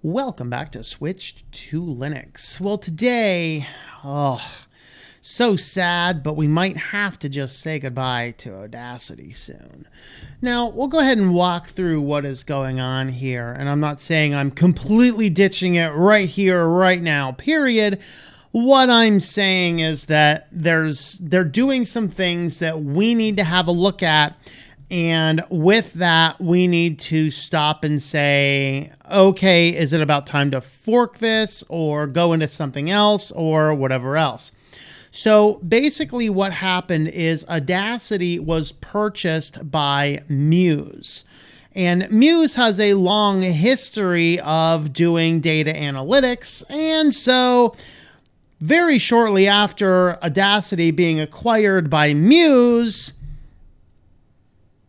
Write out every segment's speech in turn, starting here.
Welcome back to Switched to Linux. Well, today, so sad, but we might have to just say goodbye to Audacity soon. Now, we'll go ahead and walk through what is going on here, and I'm not saying I'm completely ditching it right here, right now, period. What I'm saying is that they're doing some things that we need to have a look at. And with that, we need to stop and say, okay, is it about time to fork this or go into something else or whatever else? So basically what happened is Audacity was purchased by Muse. And Muse has a long history of doing data analytics. And so very shortly after Audacity being acquired by Muse,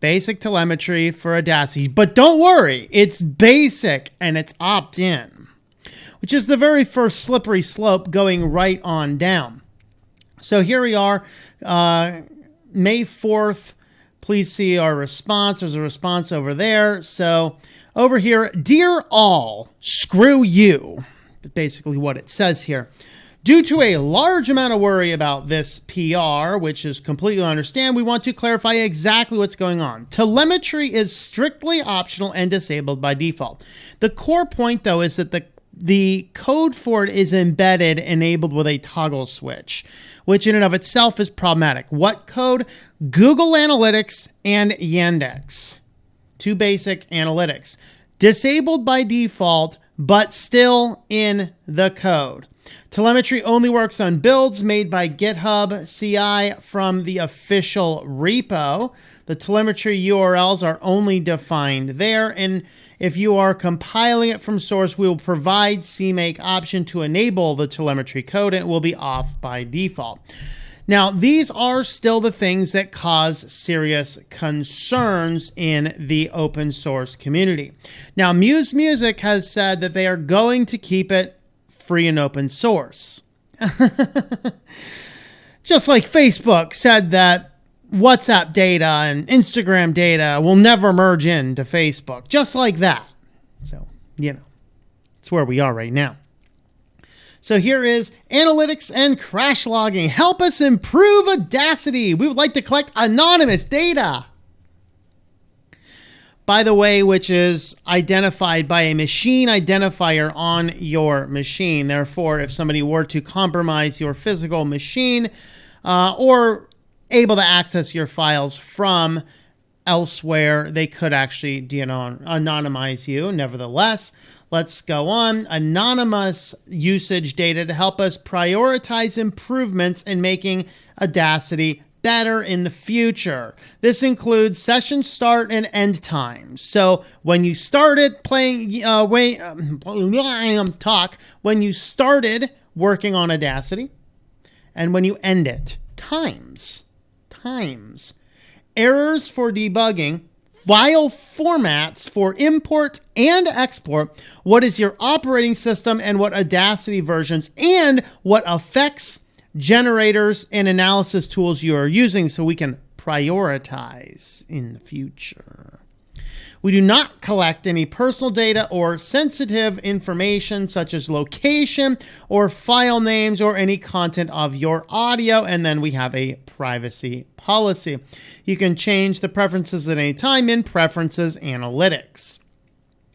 basic telemetry for Audacity. But don't worry, it's basic and it's opt-in, which is the very first slippery slope going right on down. So here we are, May 4th. Please see our response. There's a response over there. So over here, dear all, screw you. Basically what it says here. Due to a large amount of worry about this PR, which is completely understand, we want to clarify exactly what's going on. Telemetry is strictly optional and disabled by default. The core point, though, is that the code for it is embedded, enabled with a toggle switch, which in and of itself is problematic. What code? Google Analytics and Yandex. Two basic analytics. Disabled by default, but still in the code. Telemetry only works on builds made by GitHub CI from the official repo. The telemetry URLs are only defined there. And if you are compiling it from source, we will provide CMake option to enable the telemetry code, and it will be off by default. Now, these are still the things that cause serious concerns in the open source community. Now, Muse Music has said that they are going to keep it free and open source. Just like Facebook said that WhatsApp data and Instagram data will never merge into Facebook. Just like that. So, it's where we are right now. So here is analytics and crash logging. Help us improve Audacity. We would like to collect anonymous data, by the way, which is identified by a machine identifier on your machine. Therefore, if somebody were to compromise your physical machine or able to access your files from elsewhere, they could actually anonymize you. Nevertheless, let's go on. Anonymous usage data to help us prioritize improvements in making Audacity better in the future. This includes session start and end times. So when you started when you started working on Audacity and when you end it, times, errors for debugging, file formats for import and export, what is your operating system and what Audacity versions, and what effects, generators, and analysis tools you are using so we can prioritize in the future. We do not collect any personal data or sensitive information such as location or file names or any content of your audio. And then we have a privacy policy. You can change the preferences at any time in Preferences Analytics.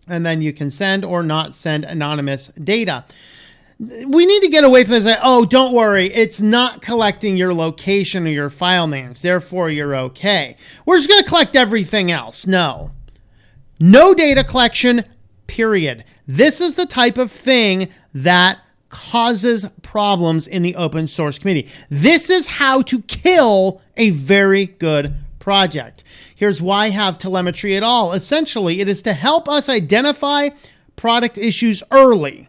And then you can send or not send anonymous data. We need to get away from this. Oh, don't worry. It's not collecting your location or your file names. Therefore, you're okay. We're just going to collect everything else. No data collection, period. This is the type of thing that causes problems in the open source community. This is how to kill a very good project. Here's why have telemetry at all. Essentially, it is to help us identify product issues early.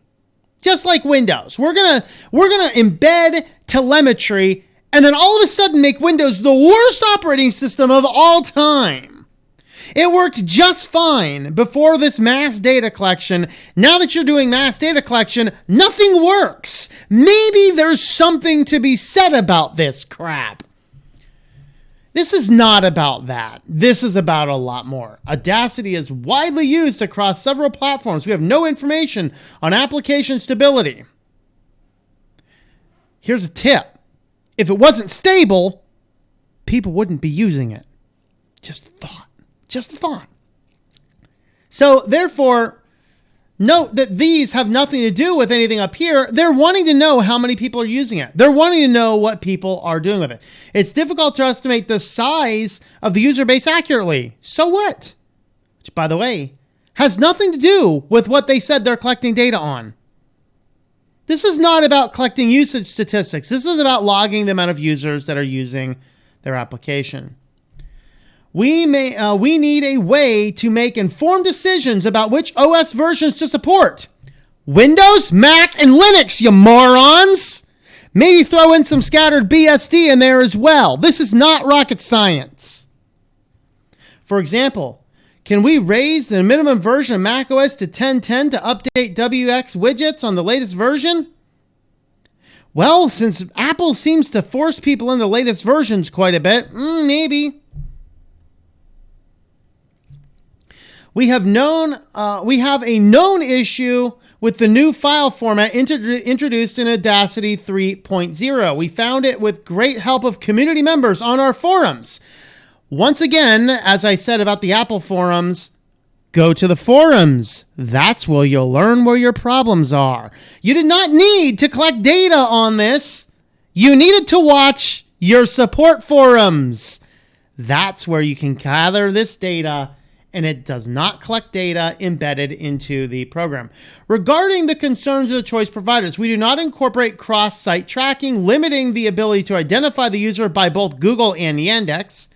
Just like Windows. We're gonna embed telemetry and then all of a sudden make Windows the worst operating system of all time. It worked just fine before this mass data collection. Now that you're doing mass data collection, nothing works. Maybe there's something to be said about this crap. This is not about that. This is about a lot more. Audacity is widely used across several platforms. We have no information on application stability. Here's a tip. If it wasn't stable, people wouldn't be using it. Just a thought. Just a thought. So therefore, note that these have nothing to do with anything up here. They're wanting to know how many people are using it. They're wanting to know what people are doing with it. It's difficult to estimate the size of the user base accurately. So what? Which, by the way, has nothing to do with what they said they're collecting data on. This is not about collecting usage statistics. This is about logging the amount of users that are using their application. We need a way to make informed decisions about which OS versions to support. Windows, Mac, and Linux, you morons! Maybe throw in some scattered BSD in there as well. This is not rocket science. For example, can we raise the minimum version of macOS to 10.10 to update WX widgets on the latest version? Well, since Apple seems to force people into the latest versions quite a bit, maybe. We have a known issue with the new file format introduced in Audacity 3.0. We found it with great help of community members on our forums. Once again, as I said about the Apple forums, go to the forums. That's where you'll learn where your problems are. You did not need to collect data on this. You needed to watch your support forums. That's where you can gather this data, and it does not collect data embedded into the program. Regarding the concerns of the choice providers, we do not incorporate cross-site tracking, limiting the ability to identify the user by both Google and Yandex.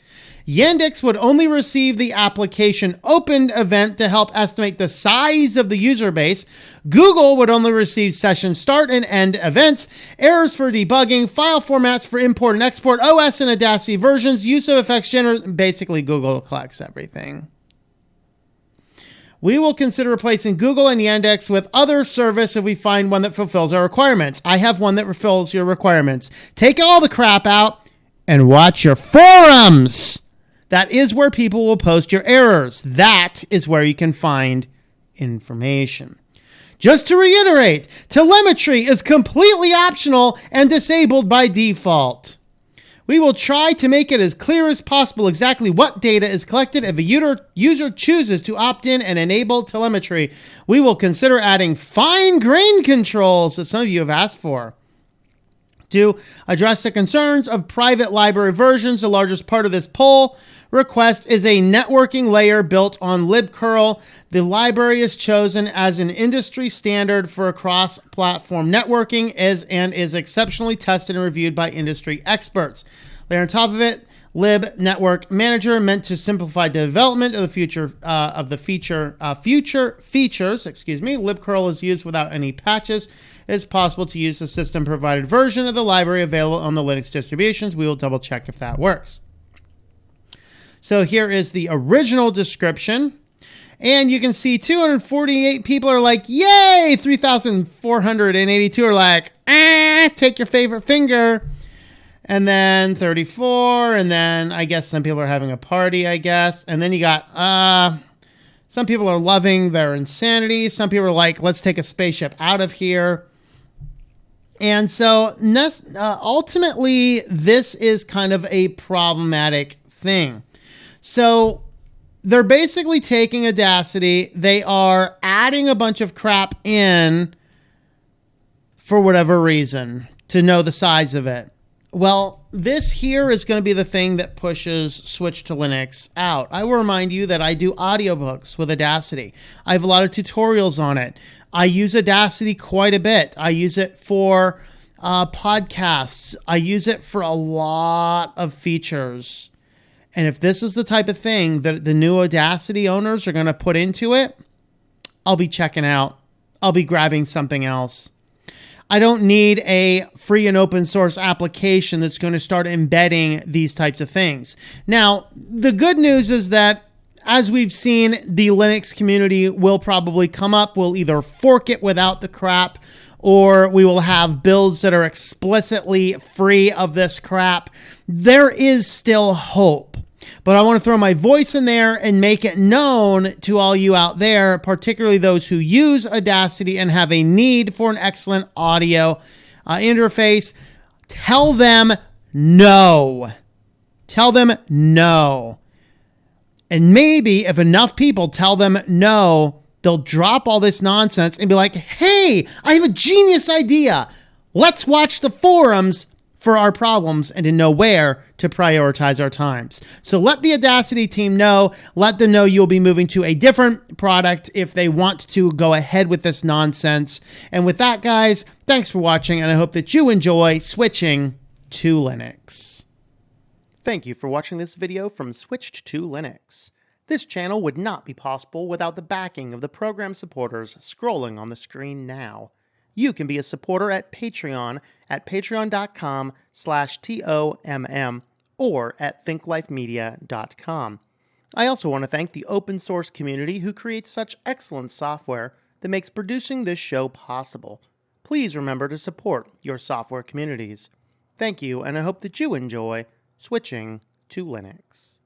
Yandex would only receive the application opened event to help estimate the size of the user base. Google would only receive session start and end events, errors for debugging, file formats for import and export, OS and Audacity versions, use of effects basically Google collects everything. We will consider replacing Google and Yandex with other service if we find one that fulfills our requirements. I have one that fulfills your requirements. Take all the crap out and watch your forums. That is where people will post your errors. That is where you can find information. Just to reiterate, telemetry is completely optional and disabled by default. We will try to make it as clear as possible exactly what data is collected. If a user chooses to opt in and enable telemetry, we will consider adding fine-grained controls that some of you have asked for. To address the concerns of private library versions, the largest part of this poll request is a networking layer built on libcurl. The library is chosen as an industry standard for cross-platform networking and is exceptionally tested and reviewed by industry experts. Layer on top of it, lib network manager meant to simplify the development of the future features. Libcurl is used without any patches. It is possible to use the system provided version of the library available on the Linux distributions. We will double check if that works. So here is the original description. And you can see 248 people are like, yay! 3,482 are like, take your favorite finger. And then 34, and then I guess some people are having a party, I guess. And then you got, some people are loving their insanity. Some people are like, let's take a spaceship out of here. And so ultimately, this is kind of a problematic thing. So they're basically taking Audacity. They are adding a bunch of crap in for whatever reason to know the size of it. Well, this here is going to be the thing that pushes Switch to Linux out. I will remind you that I do audiobooks with Audacity. I have a lot of tutorials on it. I use Audacity quite a bit. I use it for podcasts. I use it for a lot of features. And if this is the type of thing that the new Audacity owners are going to put into it, I'll be checking out. I'll be grabbing something else. I don't need a free and open source application that's going to start embedding these types of things. Now, the good news is that, as we've seen, the Linux community will probably come up. We'll either fork it without the crap, or we will have builds that are explicitly free of this crap. There is still hope. But I want to throw my voice in there and make it known to all you out there, particularly those who use Audacity and have a need for an excellent audio interface. Tell them no. Tell them no. And maybe if enough people tell them no, they'll drop all this nonsense and be like, hey, I have a genius idea. Let's watch the forums for our problems and to know where to prioritize our times. So let the Audacity team know. Let them know you'll be moving to a different product if they want to go ahead with this nonsense. And with that, guys, thanks for watching, and I hope that you enjoy switching to Linux. Thank you for watching this video from Switched to Linux. This channel would not be possible without the backing of the program supporters scrolling on the screen now. You can be a supporter at Patreon at patreon.com/TOMM or at thinklifemedia.com. I also want to thank the open source community who creates such excellent software that makes producing this show possible. Please remember to support your software communities. Thank you, and I hope that you enjoy switching to Linux.